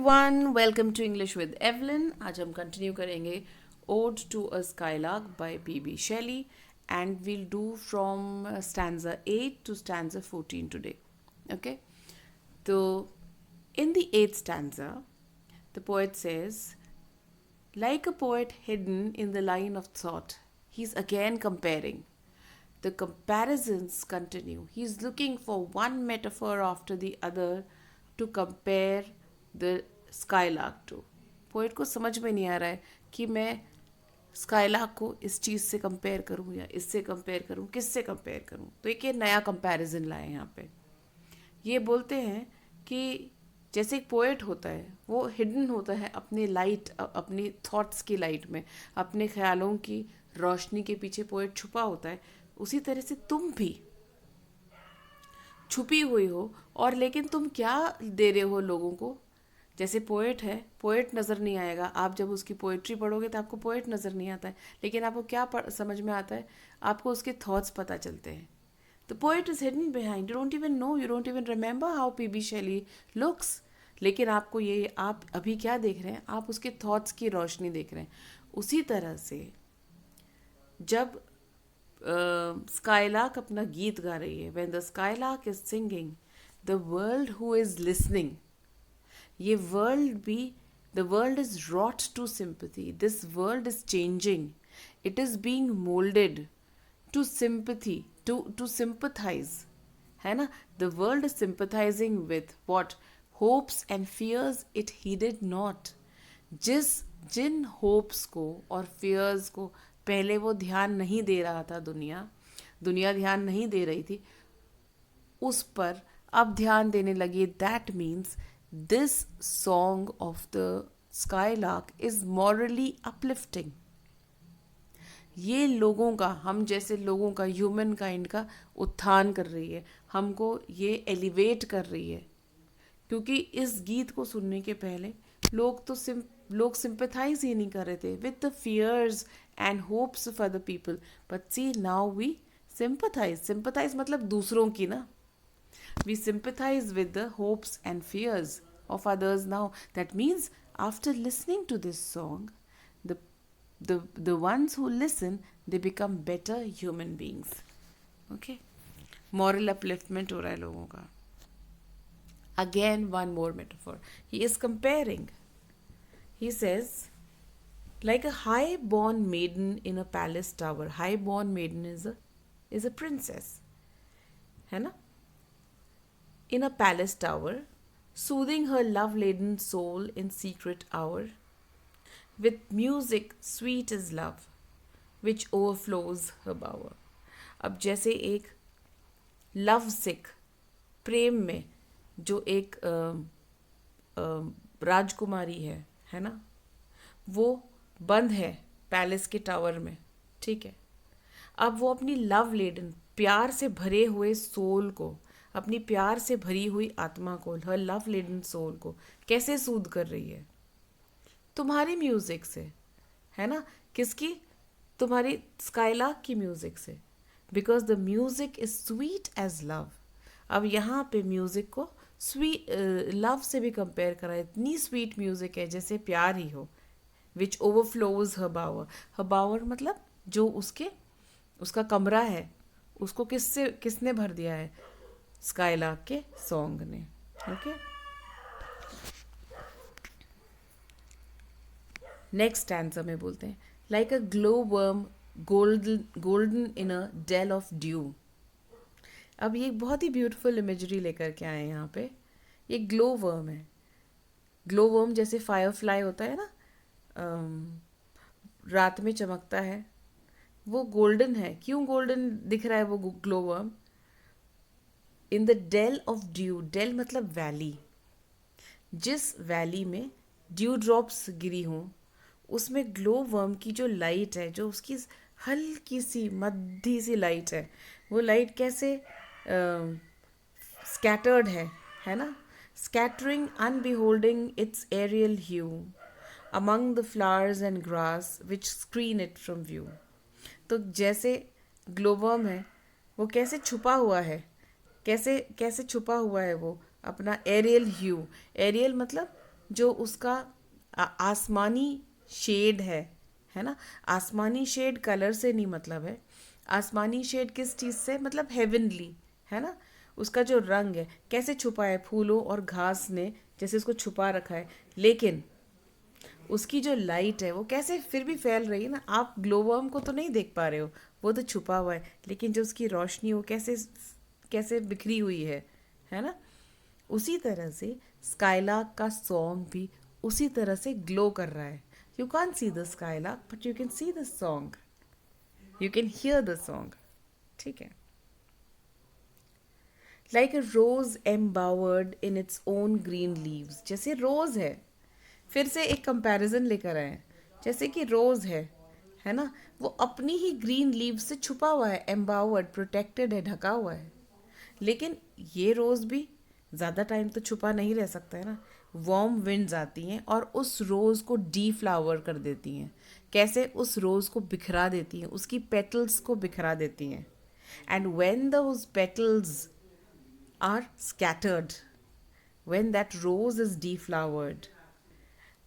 everyone, welcome to English with Evelyn. आज हम continue करेंगे Ode to a Skylark by P.B. Shelley and we'll do from stanza 8 to stanza 14 today. Okay? So, in the 8th stanza, the poet says, like a poet hidden in the line of thought, he's again comparing. The comparisons continue. He's looking for one metaphor after the other to compare the skylark to. Poet को समझ में नहीं आ रहा है कि मैं skylark को इस चीज़ से कंपेयर करूँ या इससे कंपेयर करूँ, किससे कंपेयर करूँ. तो एक ये नया कंपैरिजन लाए यहाँ पे. ये बोलते हैं कि जैसे एक पोएट होता है वो हिडन होता है अपनी लाइट, अपनी थॉट्स की लाइट में, अपने ख्यालों की रोशनी के पीछे पोएट छुपा होता है. उसी तरह से तुम भी छुपी हुई हो, और लेकिन तुम क्या दे रहे हो लोगों को. जैसे पोएट है, पोएट नज़र नहीं आएगा. आप जब उसकी पोएट्री पढ़ोगे तो आपको पोएट नज़र नहीं आता है, लेकिन आपको क्या समझ में आता है, आपको उसके थॉट्स पता चलते हैं. The poet is hidden behind. You don't even know, you don't even remember how P B. Shelley looks. लेकिन आपको ये, आप अभी क्या देख रहे हैं, आप उसके थॉट्स की रोशनी देख रहे हैं. उसी तरह से जब स्काईलार्क अपना गीत गा रही है, when the skylark is singing, the world who is listening, ये वर्ल्ड भी, the world is wrought to sympathy. This world is changing, it is being moulded to sympathy, to sympathise, है ना. The world is sympathising with what hopes and fears it heeded not. जिन hopes को और fears को पहले वो ध्यान नहीं दे रहा था, दुनिया ध्यान नहीं दे रही थी, उस पर अब ध्यान देने लगी. That means this song of the skylark is morally uplifting. ये लोगों का, हम जैसे लोगों का, ह्यूमन काइंड का उत्थान कर रही है, हमको ये एलिवेट कर रही है. क्योंकि इस गीत को सुनने के पहले लोग सिंपथाइज ही नहीं कर रहे थे with the fears and hopes of other people. But see now we sympathise मतलब दूसरों की ना. We sympathise with the hopes and fears of others now. That means after listening to this song, the ones who listen, they become better human beings. Okay, moral upliftment हो रहा है लोगों का. Again, one more metaphor. He is comparing. He says, like a high-born maiden in a palace tower. High-born maiden is a princess, है ना? In a palace tower, soothing her love-laden soul in secret hour, with music sweet as love, which overflows her bower. अब जैसे एक love सिक, प्रेम में जो एक राजकुमारी है ना, वो बंद है पैलेस के टावर में, ठीक है. अब वो अपनी लव लेडन, प्यार से भरे हुए सोल को, अपनी प्यार से भरी हुई आत्मा को, हर लव लेडन सोल को कैसे सूद कर रही है? तुम्हारी म्यूजिक से, है ना. किसकी? तुम्हारी स्काईलार्क की म्यूजिक से. Because the music is sweet as love. अब यहाँ पे म्यूजिक को लव से भी कंपेयर करा है. इतनी स्वीट म्यूजिक है जैसे प्यार ही हो. विच ओवरफ्लोज हर बावर. हर बावर मतलब जो उसका कमरा है, उसको किसने भर दिया है? स्काईलार्क के सॉन्ग ने. ओके, नेक्स्ट स्टैंजा में बोलते हैं, like a glow worm golden in a dell of dew. अब ये बहुत ही ब्यूटीफुल इमेजरी लेकर के आए हैं यहाँ पे. ये ग्लो वर्म है. ग्लो वर्म जैसे फायरफ्लाई होता है ना, रात में चमकता है, वो गोल्डन है. क्यों गोल्डन दिख रहा है वो glow worm? In the dell of dew. Dell मतलब वैली. जिस वैली में ड्यू ड्रॉप्स गिरी हों, उसमें ग्लो वर्म की जो लाइट है, जो उसकी हल्की सी मद्दी सी लाइट है, वो लाइट कैसे स्कैटर्ड है ना. Scattering unbeholding its aerial hue among the flowers and grass which screen it from view. तो जैसे ग्लोवर्म है, वो कैसे छुपा हुआ है, कैसे छुपा हुआ है वो अपना एरियल ह्यू. एरियल मतलब जो उसका आसमानी शेड है ना। आसमानी शेड कलर से नहीं मतलब है, आसमानी शेड किस चीज़ से मतलब हेवनली, है ना। उसका जो रंग है कैसे छुपा है फूलों और घास ने, जैसे उसको छुपा रखा है, लेकिन उसकी जो लाइट है वो कैसे फिर भी फैल रही है ना। आप ग्लोवर्म को तो नहीं देख पा रहे हो, वो तो छुपा हुआ है, लेकिन जो उसकी रोशनी वो कैसे कैसे बिखरी हुई है ना। उसी तरह से स्काईलार्क का सॉन्ग भी उसी तरह से ग्लो कर रहा है। You can see the skylark but you can see the song, you can hear the song, ठीक है। Like a rose embowered in its own green leaves, जैसे रोज है, फिर से एक कंपैरिजन लेकर आए, जैसे कि रोज है ना, वो अपनी ही ग्रीन लीव से छुपा हुआ है, एम्बावर्ड, प्रोटेक्टेड है, ढका हुआ है। लेकिन ये रोज भी ज़्यादा टाइम तो छुपा नहीं रह सकता है ना। वार्म विंड्स आती हैं और उस रोज़ को डी फ्लावर कर देती हैं। कैसे उस रोज़ को बिखरा देती हैं, उसकी पेटल्स को बिखरा देती हैं। And when those petals are scattered, when that rose is deflowered,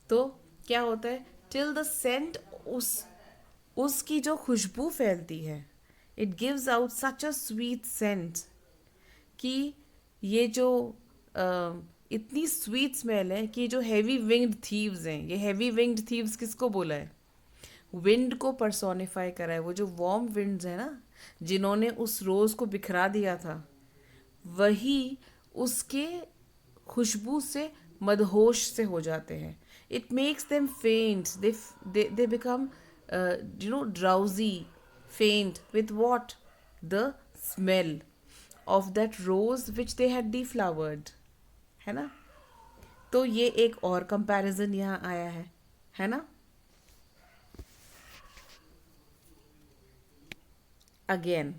तो क्या होता है, टिल द सेंट, उस उसकी जो खुशबू फैलती है, it gives out such a sweet scent, कि ये जो इतनी स्वीट स्मेल है कि जो हैवी विंग्ड थीव्स हैं, ये हैवी विंग्ड थीव्स किसको बोला है, विंड को पर्सोनिफाई करा है। वो जो वार्म विंड्स है ना, जिन्होंने उस रोज़ को बिखरा दिया था, वही उसके खुशबू से मदहोश से हो जाते हैं। It makes them faint, they become drowsy, faint with what, the smell of that rose which they had deflowered, है ना। तो ये एक और कंपैरिजन यहाँ आया है ना। Again,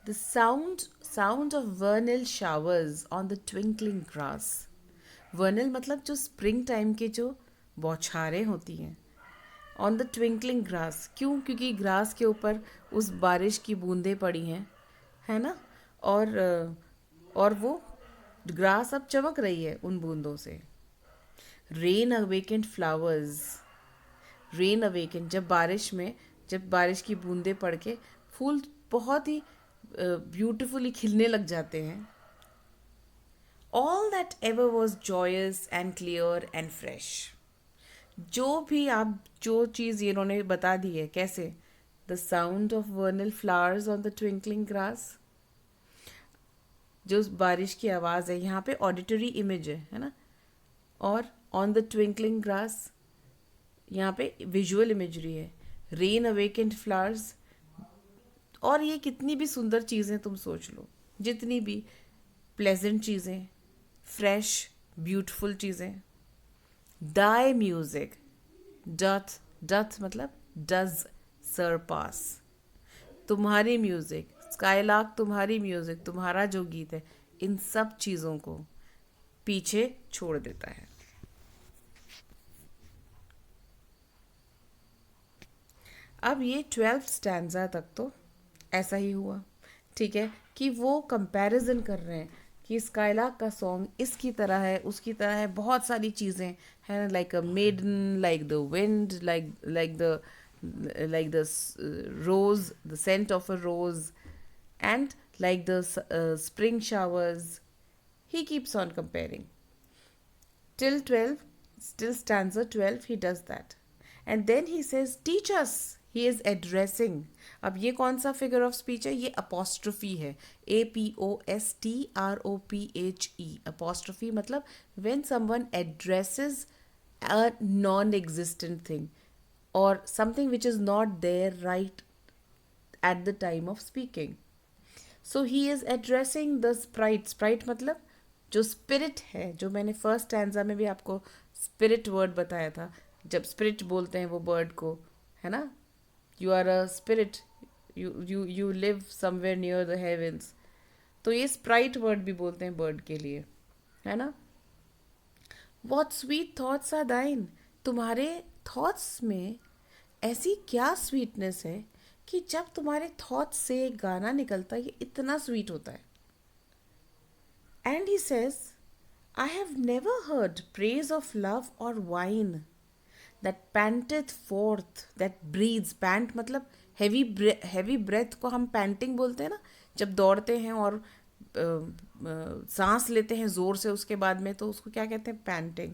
the sound of vernal showers on the twinkling grass. Vernal मतलब जो स्प्रिंग टाइम के जो बौछारें होती हैं, ऑन द ट्विंकलिंग ग्रास, क्यों, क्योंकि ग्रास के ऊपर उस बारिश की बूंदें पड़ी हैं, है ना। और वो ग्रास अब चमक रही है उन बूंदों से। Rain awakened flowers, rain awaken, जब बारिश की बूंदें पड़ के फूल बहुत ही ब्यूटिफुली खिलने लग जाते हैं। All that ever was joyous and clear and fresh. जो भी आप जो चीज़ इन्होंने बता दी है, कैसे the sound of वर्नल flowers on the twinkling grass, जो बारिश की आवाज़ है, यहाँ पे ऑडिटरी इमेज है ना। और ऑन द ट्विंकलिंग ग्रास, यहाँ पे विजुअल इमेजरी है। रेन अवेकेंड फ्लावर्स, और ये कितनी भी सुंदर चीज़ें तुम सोच लो, जितनी भी प्लेजेंट चीज़ें, फ्रेश ब्यूटीफुल चीज़ें। दाई म्यूजिक डथ, डथ मतलब डज सरपास, तुम्हारी म्यूजिक स्काईलार्क, तुम्हारी म्यूजिक, तुम्हारा जो गीत है, इन सब चीज़ों को पीछे छोड़ देता है। अब ये 12th स्टैंजा तक तो ऐसा ही हुआ, ठीक है, कि वो कंपैरिजन कर रहे हैं कि स्काईलार्क का सॉन्ग इसकी तरह है, उसकी तरह है, बहुत सारी चीज़ें है ना, like a maiden, like the wind, like the rose, the scent of a rose, and like the spring showers. He keeps on comparing. Till 12, still stanza 12, he does that. And then he says, teach us. He is addressing. अब ये कौन सा figure of speech है, ये apostrophe है, APOSTROPHE, apostrophe मतलब when someone addresses a non-existent thing or something which is not there right at the time of speaking. So he is addressing the Sprite, Sprite मतलब जो spirit है, जो मैंने first stanza में भी आपको स्पिरिट वर्ड बताया था, जब स्पिरिट बोलते हैं वो बर्ड को, है ना, you are a spirit, you live somewhere near the heavens, तो ये स्प्राइट वर्ड भी बोलते हैं बर्ड के लिए, है ना। व्हाट स्वीट थॉट्स आर दाइन, तुम्हारे थॉट्स में ऐसी क्या स्वीटनेस है कि जब तुम्हारे थॉट्स से एक गाना निकलता है ये इतना स्वीट होता है। And he says, I have never heard praise of love or wine that panteth forth, that breathes. Pant मतलब heavy breath को हम panting बोलते हैं ना, जब दौड़ते हैं और सांस लेते हैं जोर से उसके बाद में, तो उसको क्या कहते हैं, पैंटिंग.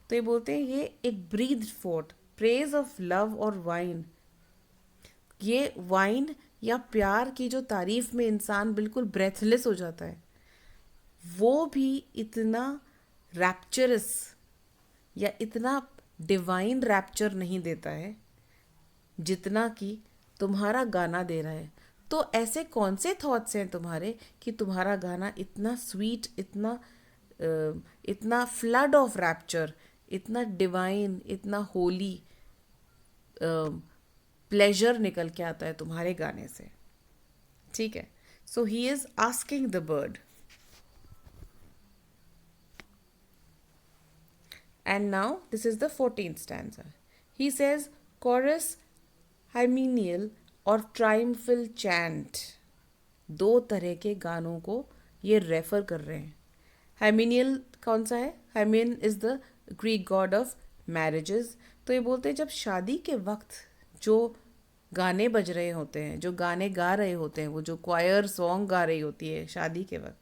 तो ये बोलते हैं ये एक breathe fourth praise of love और वाइन. ये वाइन या प्यार की जो तारीफ में इंसान बिल्कुल ब्रेथलेस हो जाता है, वो भी इतना रैप्चरस या इतना डिवाइन रैप्चर नहीं देता है जितना कि तुम्हारा गाना दे रहा है. तो ऐसे कौन से थॉट्स हैं तुम्हारे कि तुम्हारा गाना इतना स्वीट, इतना फ्लड ऑफ रैप्चर, इतना डिवाइन, इतना होली प्लेजर निकल के आता है तुम्हारे गाने से. ठीक है. So he is asking the bird. And now this is the 14th stanza. He says, chorus, hymeneal और triumphal chant. दो तरह के गानों को ये रेफर कर रहे हैं. हाइमेनियल कौन सा है? Hymen is the Greek God of marriages. तो ये बोलते हैं जब शादी के वक्त जो गाने बज रहे होते हैं, जो गाने गा रहे होते हैं, वो जो क्वायर सॉन्ग गा रही होती है शादी के वक्त,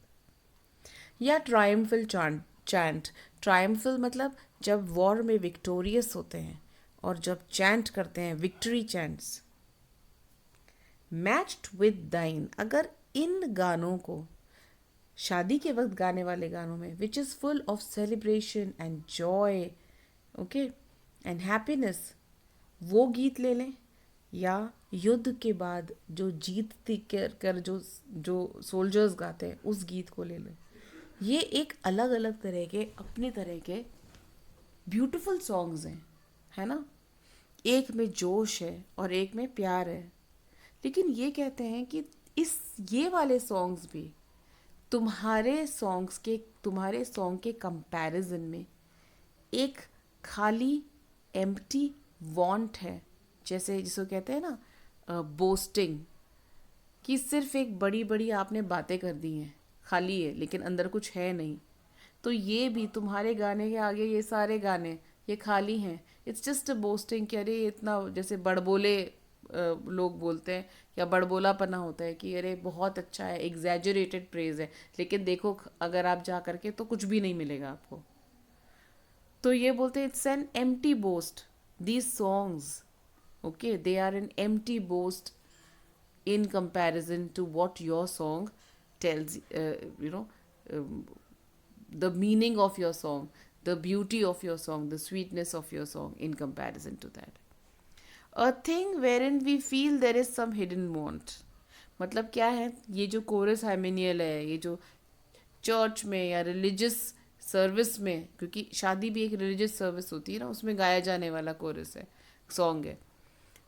या ट्रायम्फल चैंट. ट्रायम्फल मतलब जब वॉर में विक्टोरियस होते हैं और जब चैंट करते हैं विक्ट्री चैंट्स. मैच्ड विद दाइन, अगर इन गानों को शादी के वक्त गाने वाले गानों में, which is full of celebration and Joy, okay, and happiness, वो गीत ले लें, या युद्ध के बाद जो जीतती कर जो सोल्जर्स गाते हैं उस गीत को ले लें. ये एक अलग अलग तरह के, अपनी तरह के ब्यूटीफुल सॉन्ग्स हैं, है ना. एक में जोश है और एक में प्यार है. लेकिन ये कहते हैं कि ये वाले सॉन्ग्स भी तुम्हारे सॉन्ग के कंपैरिजन में एक खाली एम्प्टी वांट है. जैसे जिसको कहते हैं ना बोस्टिंग, कि सिर्फ एक बड़ी बड़ी आपने बातें कर दी हैं, खाली है लेकिन अंदर कुछ है नहीं. तो ये भी तुम्हारे गाने के आगे, ये सारे गाने ये खाली हैं. इट्स जस्ट अ बोस्टिंग कि अरे इतना, जैसे बड़बोले लोग बोलते हैं, या बड़बोलापना होता है कि अरे बहुत अच्छा है, एग्जैजरेटेड प्रेज है, लेकिन देखो अगर आप जा करके तो कुछ भी नहीं मिलेगा आपको. तो ये बोलते हैं it's an empty boast. These songs, okay, they are an empty boast in comparison to what your song tells, the meaning of your song, the beauty of your song, the sweetness of your song in comparison to that. A thing wherein we feel there is some hidden want. मतलब क्या है, ये जो coarse हाइमेनियल है, ये जो church में या रिलीजियस सर्विस में, क्योंकि शादी भी एक रिलीजियस सर्विस होती है ना, उसमें गाया जाने वाला कोरस है, सॉन्ग है.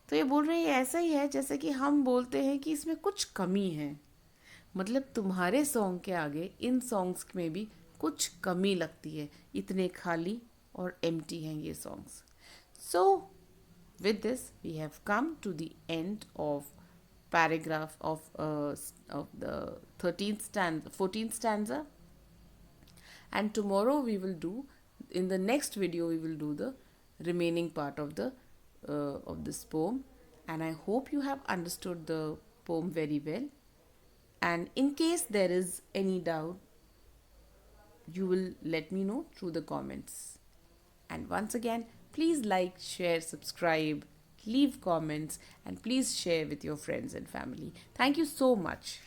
तो ये बोल रहे हैं ये ऐसा ही है जैसे कि हम बोलते हैं कि इसमें कुछ कमी है. मतलब तुम्हारे सॉन्ग के आगे इन सॉन्ग्स में भी कुछ कमी लगती है, इतने खाली और एम्प्टी हैं ये songs. So with this we have come to the end of paragraph of the 14th stanza, and tomorrow we will do, in the next video we will do the remaining part of this poem. And I hope you have understood the poem very well, and in case there is any doubt you will let me know through the comments. And once again, please like, share, subscribe, leave comments, and please share with your friends and family. Thank you so much.